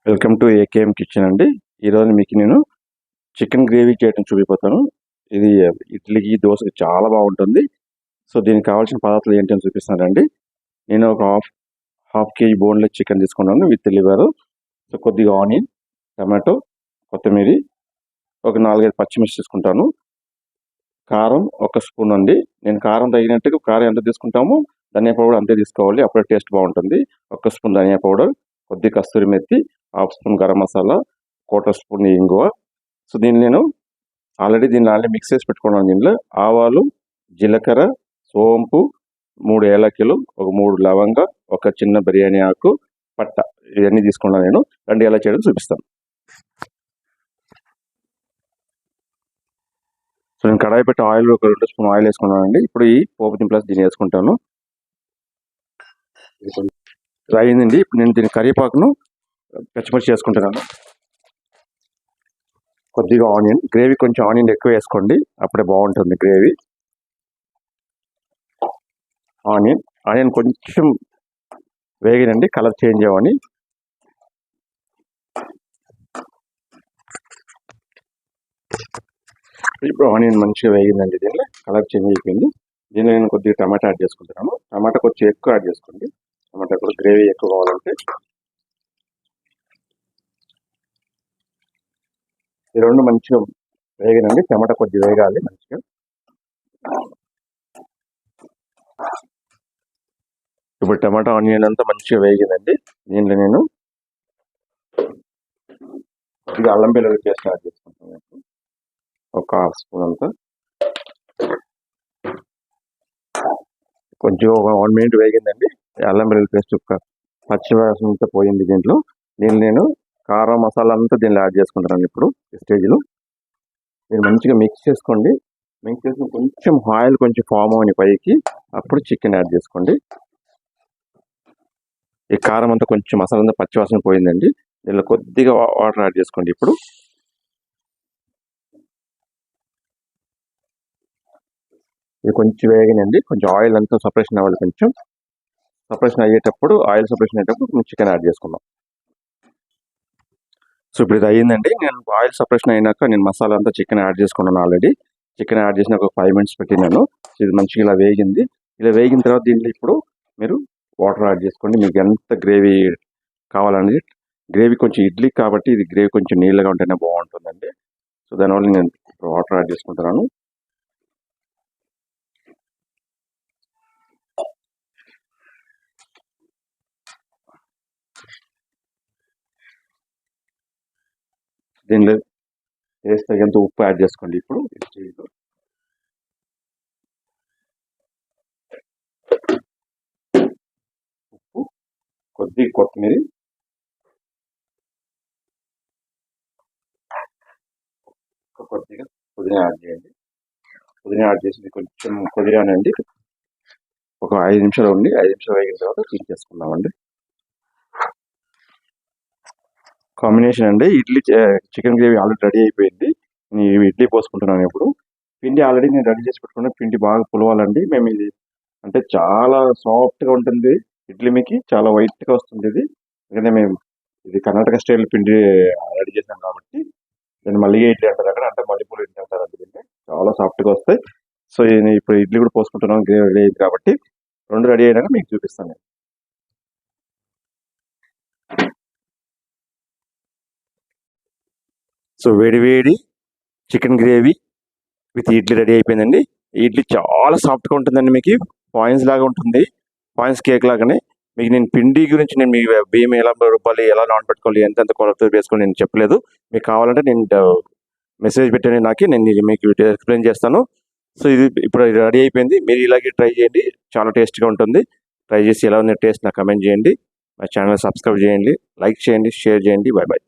Welcome to AKM kitchen అండి. ఈరోజు మీకు నేను చికెన్ గ్రేవీ చేయడం చూపిపోతాను. ఇది ఇడ్లీకి, దోశకి చాలా బాగుంటుంది. సో దీనికి కావాల్సిన పదార్థాలు ఏంటి అని చూపిస్తున్నానండి. నేను ఒక హాఫ్ కేజీ బోన్లెస్ చికెన్ తీసుకున్నాను విత్ లివర్. సో కొద్దిగా ఆనియన్, టమాటో, కొత్తిమీర, ఒక 4-5 పచ్చిమిర్చి తీసుకుంటాను. కారం 1 స్పూన్ అండి. నేను కారం తగినట్టుగా కారం ఎంత తీసుకుంటామో ధనియా పౌడర్ అంతే తీసుకోవాలి, అప్పుడే టేస్ట్ బాగుంటుంది. 1 స్పూన్ ధనియా పౌడర్, కొద్ది కస్తూరి మెత్తి, 1/2 స్పూన్ గరం మసాలా, 1/4 స్పూన్ ఇంగువ. సో దీన్ని నేను ఆల్రెడీ మిక్స్ చేసి పెట్టుకున్నాను. దీనిలో ఆవాలు, జీలకర్ర, సోంపు, 3 ఏలకులు, ఒక 3 లవంగ, ఒక చిన్న బిర్యానీ ఆకు, పట్ట, ఇవన్నీ తీసుకున్నాను. నేను రండి ఎలా చేయడం చూపిస్తాను. సో నేను కడాయి పెట్టి ఆయిల్ ఒక 2 స్పూన్ ఆయిల్ వేసుకున్నానండి. ఇప్పుడు ఈ పోపు దింపులు దీన్ని వేసుకుంటాను. అయిందండి. ఇప్పుడు నేను దీని కరివేపాకును పచ్చిమిర్చి చేసుకుంటున్నాను. కొద్దిగా ఆనియన్, గ్రేవీ కొంచెం ఆనియన్ ఎక్కువ వేసుకోండి, అప్పుడే బాగుంటుంది గ్రేవీ. ఆనియన్ కొంచెం వేగినండి, కలర్ చేంజ్ అవ్వని. ఇప్పుడు ఆనియన్ మంచిగా వేగిందండి, దీనిలో కలర్ చేంజ్ అయిపోయింది. దీనిలో నేను కొద్దిగా టమాటా యాడ్ చేసుకుంటున్నాను. టమాటా కొంచెం ఎక్కువ యాడ్ చేసుకోండి, టమాటా కూడా గ్రేవీ ఎక్కువ కావాలంటే. ఈ రెండు మంచిగా వేగినండి, టమాటా కొద్దిగా వేగాలి మంచిగా. ఇప్పుడు టమాటా ఆనియన్ అంతా మంచిగా వేగిందండి. దీంట్లో నేను కొద్దిగా అల్లం వెల్లుల్లి పేస్ట్ యాడ్ చేసుకుంటాను, ఒక 1/2 స్పూన్ అంతా. కొంచెం ఒక 1 మినిట్ వేగిందండి. అల్లం వెల్లుల్లి పేస్ట్ ఒక పచ్చివాసన అంతా పోయింది. దీంట్లో నేను కారం మసాలా అంతా దీనిలో యాడ్ చేసుకుంటున్నాను. ఇప్పుడు ఈ స్టేజ్లో మీరు మంచిగా మిక్స్ చేసుకోండి. మిక్స్ చేసుకుని కొంచెం ఆయిల్ కొంచెం ఫామ్ అవని పైకి, అప్పుడు చికెన్ యాడ్ చేసుకోండి. ఈ కారం అంతా కొంచెం మసాలా అంతా పచ్చివాసన పోయిందండి. దీనిలో కొద్దిగా వాటర్ యాడ్ చేసుకోండి. ఇప్పుడు ఇది కొంచెం వేగనండి, కొంచెం ఆయిల్ అంతా సపరేషన్ అవ్వాలి. కొంచెం సపరేషన్ అయ్యేటప్పుడు, ఆయిల్ సపరేషన్ అయ్యేటప్పుడు చికెన్ యాడ్ చేసుకుందాం. సో ఇప్పుడు ఇది అయ్యిందండి. నేను ఆయిల్ సపరేషన్ అయినాక నేను మసాలా అంతా చికెన్ యాడ్ చేసుకున్నాను. ఆల్రెడీ చికెన్ యాడ్ చేసిన ఒక 5 మినిట్స్ పెట్టినాను. ఇది మంచిగా ఇలా వేగింది. ఇలా వేగిన తర్వాత దీంట్లో ఇప్పుడు మీరు వాటర్ యాడ్ చేసుకోండి. మీకు ఎంత గ్రేవీ కావాలండి. గ్రేవీ కొంచెం ఇడ్లీ కాబట్టి ఇది గ్రేవీ కొంచెం నీళ్ళగా ఉంటేనే బాగుంటుందండి. సో దానివల్ల నేను ఇప్పుడు వాటర్ యాడ్ చేసుకుంటున్నాను. దీనిలో టేస్ట్ తగ్గంత ఉప్పు యాడ్ చేసుకోండి. ఇప్పుడు ఉప్పు, కొద్దిగా కొత్తిమీర, కొద్దిగా పుదీనా యాడ్ చేయండి. పుదీనా యాడ్ చేసి కొంచెం కుదిరానండి. ఒక 5 నిమిషాలు ఉండి, 5 నిమిషాలు వేగిన తర్వాత తీసేసుకుందామండి. కాంబినేషన్ అండి, idli chicken gravy already ready అయిపోయింది. నేను ఇడ్లీ పోసుకుంటున్నాను. ఇప్పుడు పిండి ఆల్రెడీ నేను రెడీ చేసి పెట్టుకున్న పిండి బాగా పులవాలండి. మేము ఇది అంటే చాలా సాఫ్ట్గా ఉంటుంది ఇడ్లీ, మీకు చాలా వైట్గా వస్తుంది ఇది. ఎందుకంటే మేము ఇది కర్ణాటక స్టైల్ పిండి రెడీ చేసాం కాబట్టి నేను మల్లిగే ఇడ్లీ అంటారు అక్కడ, అంటే మల్లెపూల ఇడ్లీ అంటారు. అది చాలా సాఫ్ట్గా వస్తాయి. సో ఇప్పుడు ఇడ్లీ కూడా పోసుకుంటున్నాను, గ్రేవీ రెడీ అయింది కాబట్టి. రెండు రెడీ అయినాక మీకు చూపిస్తాను. సో వేడి chicken gravy with idli ready అయిపోయిందండి. ఇడ్లీ చాలా సాఫ్ట్గా ఉంటుందండి, మీకు పాయింట్స్ లాగా ఉంటుంది, పాయింట్స్ కేక్ లాగానే. మీకు నేను పిండి గురించి నేను మీ బియ్యం ఎలా రుబ్బాలి, ఎలా నానబెట్టుకోవాలి, ఎంత కొలత వేసుకోవాలి నేను చెప్పలేదు. మీకు కావాలంటే నేను మెసేజ్ పెట్టండి నాకు, నేను మీకు ఎక్స్ప్లెయిన్ చేస్తాను. సో ఇది ఇప్పుడు రెడీ అయిపోయింది. మీరు ఇలాగే ట్రై చేయండి, చాలా టేస్ట్గా ఉంటుంది. ట్రై చేసి ఎలా ఉంది టేస్ట్ నాకు కమెంట్ చేయండి. మా ఛానల్ సబ్స్క్రైబ్ చేయండి, లైక్ చేయండి, షేర్ చేయండి. Bye bye.